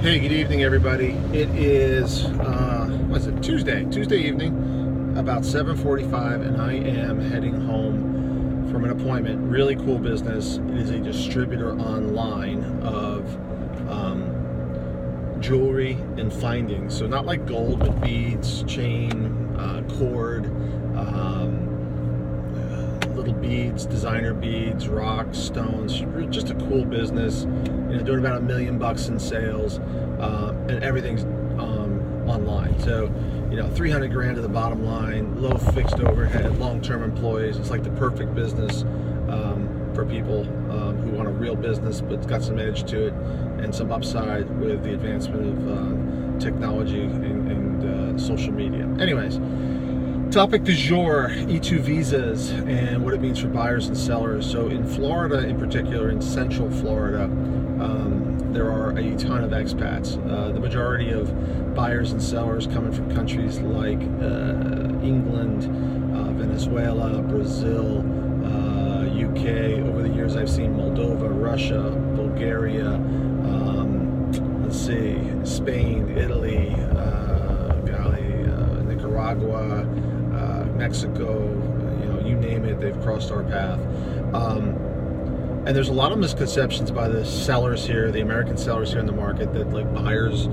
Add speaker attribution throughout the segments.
Speaker 1: Hey, good evening, everybody. It is Tuesday evening, about 7:45, and I am heading home from an appointment. Really cool business. It is a distributor online of jewelry and findings. So not like gold, but beads, chain, cord, little beads, designer beads, rocks, stones. Just a cool business. Doing about $1 million in sales, and everything's online. So, 300 grand to the bottom line, low fixed overhead, long-term employees. It's like the perfect business for people who want a real business, but it's got some edge to it and some upside with the advancement of technology and social media. Anyways. Topic du jour, E2 visas and what it means for buyers and sellers. So in Florida, in particular, in Central Florida, there are a ton of expats. The majority of buyers and sellers coming from countries like England, Venezuela, Brazil, UK. Over the years, I've seen Moldova, Russia, Bulgaria, Spain, Italy, Nicaragua, Mexico, you name it, they've crossed our path. And there's a lot of misconceptions by the sellers here, the American sellers here in the market, that like buyers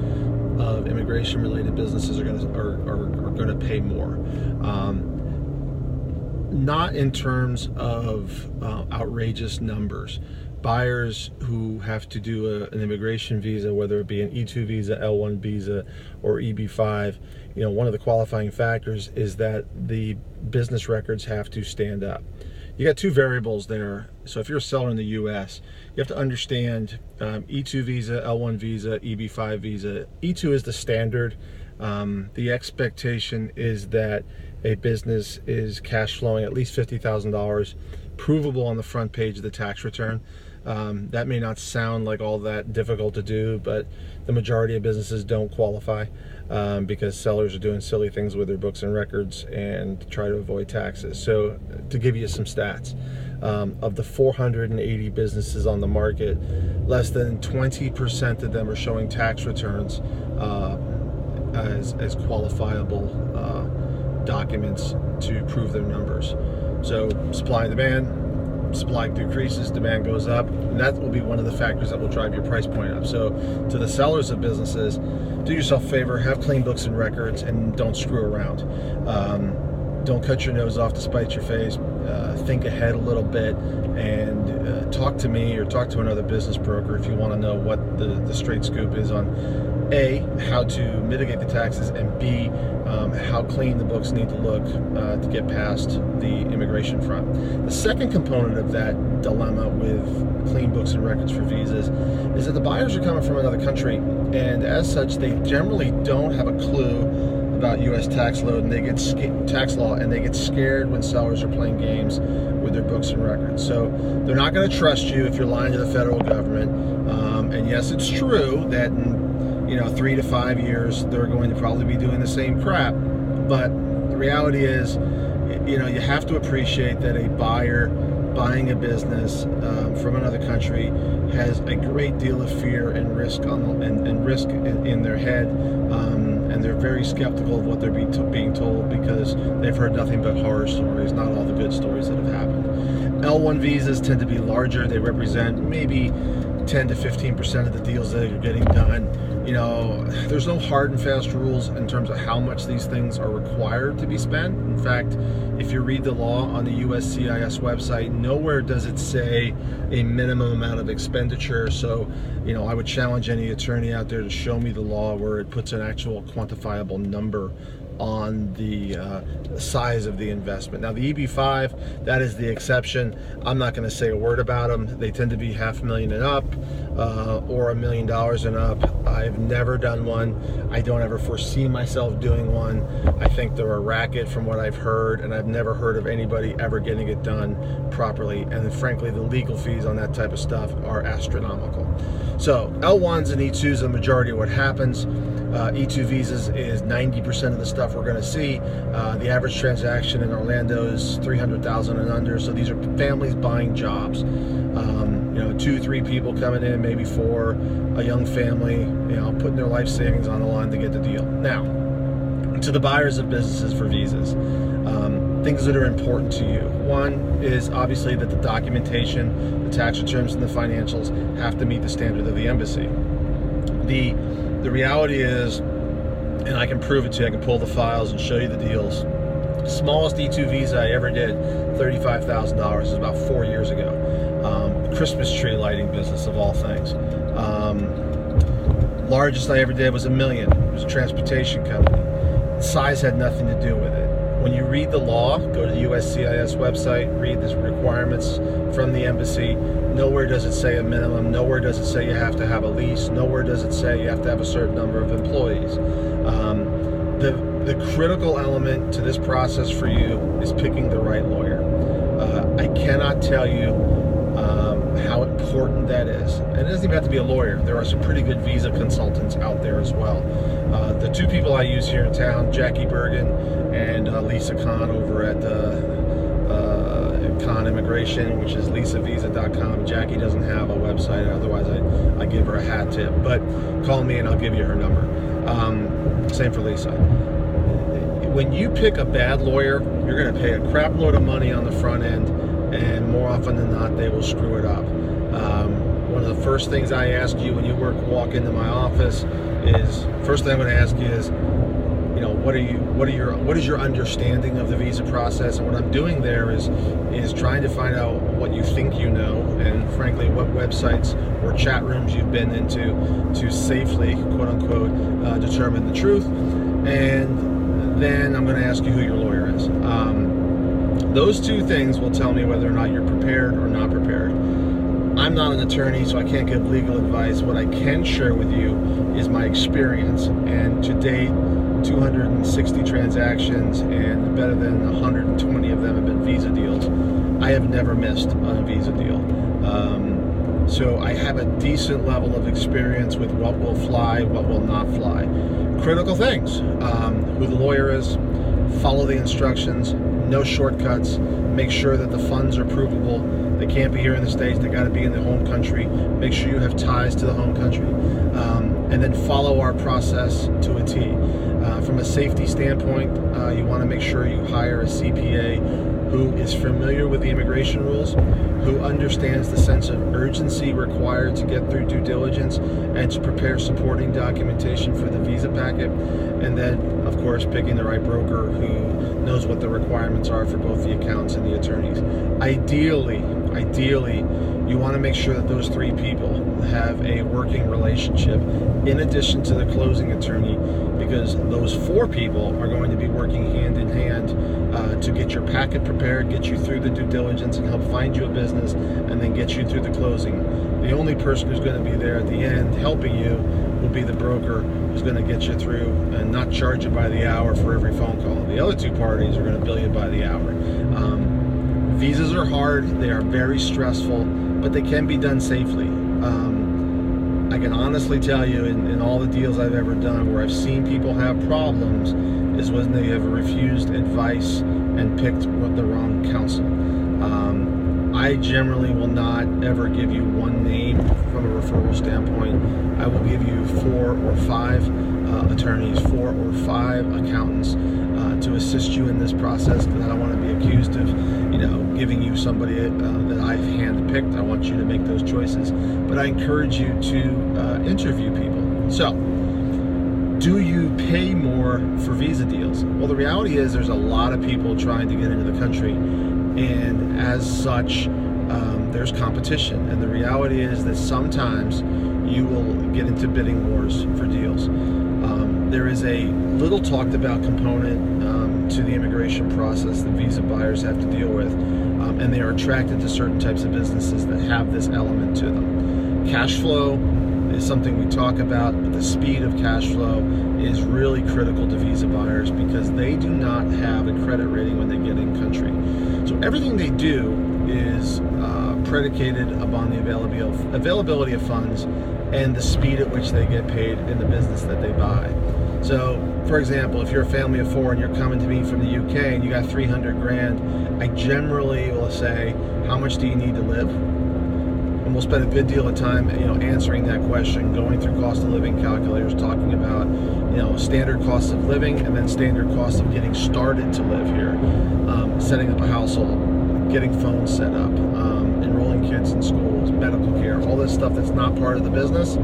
Speaker 1: of immigration-related businesses are going to pay more. Not in terms of outrageous numbers. Buyers who have to do an immigration visa, whether it be an E2 visa, L1 visa, or EB5, one of the qualifying factors is that the business records have to stand up. You got two variables there. So if you're a seller in the U.S., you have to understand E2 visa, L1 visa, EB5 visa. E2 is the standard. The expectation is that a business is cash flowing at least $50,000, provable on the front page of the tax return. That may not sound like all that difficult to do, but the majority of businesses don't qualify because sellers are doing silly things with their books and records and try to avoid taxes. So to give you some stats, of the 480 businesses on the market, less than 20% of them are showing tax returns as qualifiable documents to prove their numbers. So supply and demand, supply decreases, demand goes up, and that will be one of the factors that will drive your price point up. So to the sellers of businesses, do yourself a favor, have clean books and records, and don't screw around. Don't cut your nose off to spite your face. Think ahead a little bit and talk to me or talk to another business broker if you want to know what the straight scoop is on A, how to mitigate the taxes, and B, how clean the books need to look to get past the immigration front. The second component of that dilemma with clean books and records for visas is that the buyers are coming from another country, and as such, they generally don't have a clue about U.S. tax law, and they get scared when sellers are playing games with their books and records. So they're not going to trust you if you're lying to the federal government. And yes, it's true that in 3 to 5 years they're going to probably be doing the same crap. But the reality is, you have to appreciate that a buyer buying a business from another country has a great deal of fear and risk in their head, and they're very skeptical of what they're being told because they've heard nothing but horror stories, not all the good stories that have happened. L1 visas tend to be larger. They represent maybe 10 to 15% of the deals that are getting done. There's no hard and fast rules in terms of how much these things are required to be spent. In fact, if you read the law on the USCIS website, nowhere does it say a minimum amount of expenditure. So, I would challenge any attorney out there to show me the law where it puts an actual quantifiable number on the size of the investment. Now the EB5, that is the exception. I'm not going to say a word about them. They tend to be $500,000 and up, or $1 million and up. I've never done one. I don't ever foresee myself doing one. I think they're a racket from what I've heard, and I've never heard of anybody ever getting it done properly. And frankly, the legal fees on that type of stuff are astronomical. So L1s and E2s are the majority of what happens. E2 visas is 90% of the stuff stuff we're going to see. The average transaction in Orlando is $300,000 and under, so these are families buying jobs. 2-3 people coming in, maybe 4, a young family, putting their life savings on the line to get the deal. Now, to the buyers of businesses for visas, things that are important to you. One is obviously that the documentation, the tax returns, and the financials have to meet the standard of the embassy. The reality is, and I can prove it to you, I can pull the files and show you the deals. Smallest E2 visa I ever did, $35,000, is about 4 years ago. Christmas tree lighting business of all things. Largest I ever did was $1 million. It was a transportation company. Size had nothing to do with it. When you read the law, go to the USCIS website, read the requirements from the embassy. Nowhere does it say a minimum. Nowhere does it say you have to have a lease. Nowhere does it say you have to have a certain number of employees. The critical element to this process for you is picking the right lawyer. I cannot tell you how important that is. And it doesn't even have to be a lawyer. There are some pretty good visa consultants out there as well. The 2 people I use here in town, Jackie Bergen and Lisa Kahn over at Kahn Immigration, which is lisavisa.com. Jackie doesn't have a website, otherwise I give her a hat tip. But call me and I'll give you her number. Same for Lisa. When you pick a bad lawyer, you're going to pay a crap load of money on the front end, and more often than not, they will screw it up. One of the first things I ask you when you walk into my office is, first thing I'm going to ask you is, what is your understanding of the visa process? And what I'm doing there is trying to find out what you think you know, and frankly, what websites or chat rooms you've been into to safely, quote unquote, determine the truth. And then I'm going to ask you who your lawyer is. Those 2 things will tell me whether or not you're prepared or not prepared. I'm not an attorney, so I can't give legal advice. What I can share with you is my experience, and to date, 260 transactions, and better than 120 of them have been visa deals. I have never missed on a visa deal. So I have a decent level of experience with what will fly, what will not fly. Critical things: who the lawyer is, follow the instructions, no shortcuts, make sure that the funds are provable. They can't be here in the States, they got to be in the home country. Make sure you have ties to the home country. And then follow our process to a T. From a safety standpoint, you want to make sure you hire a CPA who is familiar with the immigration rules, who understands the sense of urgency required to get through due diligence and to prepare supporting documentation for the visa packet. And then, of course, picking the right broker who knows what the requirements are for both the accountants and the attorneys. Ideally, you want to make sure that those 3 people have a working relationship in addition to the closing attorney, because those 4 people are going to be working hand in hand to get your packet prepared, get you through the due diligence, and help find you a business, and then get you through the closing. The only person who's going to be there at the end helping you will be the broker who's going to get you through and not charge you by the hour for every phone call. The other 2 parties are going to bill you by the hour. Visas are hard, they are very stressful, but they can be done safely. I can honestly tell you, in all the deals I've ever done where I've seen people have problems, is when they have refused advice and picked the wrong counsel. I generally will not ever give you one name from a referral standpoint. I will give you 4 or 5 attorneys, 4 or 5 accountants to assist you in this process, because I don't want to be accused of, giving you somebody that I've handpicked. I want you to make those choices, but I encourage you to interview people. So, do you pay more for visa deals? Well, the reality is there's a lot of people trying to get into the country, and as such, there's competition. And the reality is that sometimes you will get into bidding wars for deals. There is a little talked about component to the immigration process that visa buyers have to deal with, and they are attracted to certain types of businesses that have this element to them. Cash flow is something we talk about, but the speed of cash flow is really critical to visa buyers, because they do not have a credit rating when they get in country. So everything they do is predicated upon the availability of funds and the speed at which they get paid in the business that they buy. So, for example, if you're a family of 4 and you're coming to me from the UK and you got 300 grand, I generally will say, how much do you need to live? And we'll spend a good deal of time, answering that question, going through cost of living calculators, talking about, standard costs of living and then standard costs of getting started to live here, setting up a household, getting phones set up, enrolling kids in schools, medical care, all this stuff that's not part of the business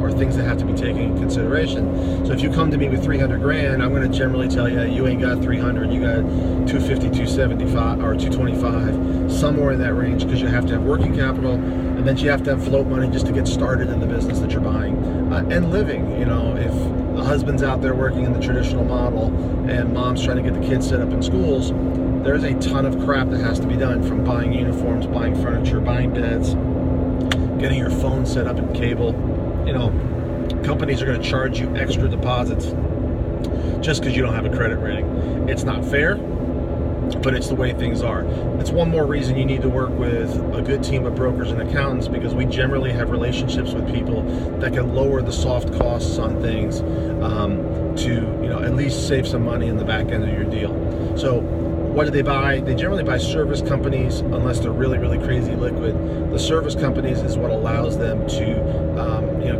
Speaker 1: are things that have to be taken in consideration. So if you come to me with 300 grand, I'm going to generally tell you, you ain't got 300, you got 250, 275, or 225, somewhere in that range, because you have to have working capital, and then you have to have float money just to get started in the business that you're buying, and living. If the husband's out there working in the traditional model and mom's trying to get the kids set up in schools, there's a ton of crap that has to be done, from buying uniforms, buying furniture, buying beds, getting your phone set up and cable. Companies are going to charge you extra deposits just because you don't have a credit rating. It's not fair, but it's the way things are. It's one more reason you need to work with a good team of brokers and accountants, because we generally have relationships with people that can lower the soft costs on things to at least save some money in the back end of your deal. So what do they buy? They generally buy service companies, unless they're really, really crazy liquid. The service companies is what allows them to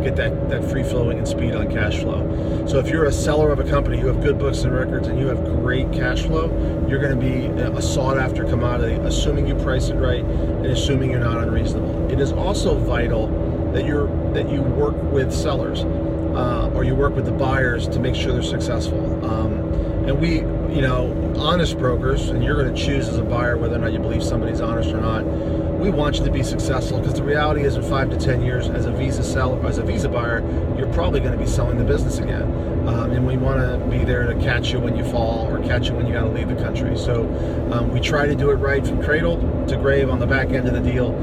Speaker 1: get that free flowing and speed on cash flow. So if you're a seller of a company, you have good books and records, and you have great cash flow, you're going to be a sought after commodity, assuming you price it right and assuming you're not unreasonable. It is also vital that you work with sellers, or you work with the buyers to make sure they're successful. And we, honest brokers, and you're going to choose as a buyer whether or not you believe somebody's honest or not. We want you to be successful, because the reality is, in 5 to 10 years, as a Visa seller, as a Visa buyer, you're probably going to be selling the business again. And we want to be there to catch you when you fall, or catch you when you got to leave the country. So we try to do it right from cradle to grave on the back end of the deal.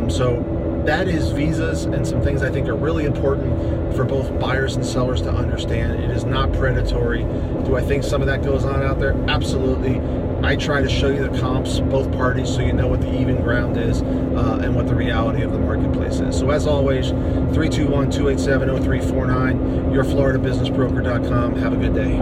Speaker 1: So that is Visas, and some things I think are really important for both buyers and sellers to understand. It is not predatory. Do I think some of that goes on out there? Absolutely. I try to show you the comps, both parties, so you know what the even ground is and what the reality of the marketplace is. So as always, 321-287-0349, yourfloridabusinessbroker.com. Have a good day.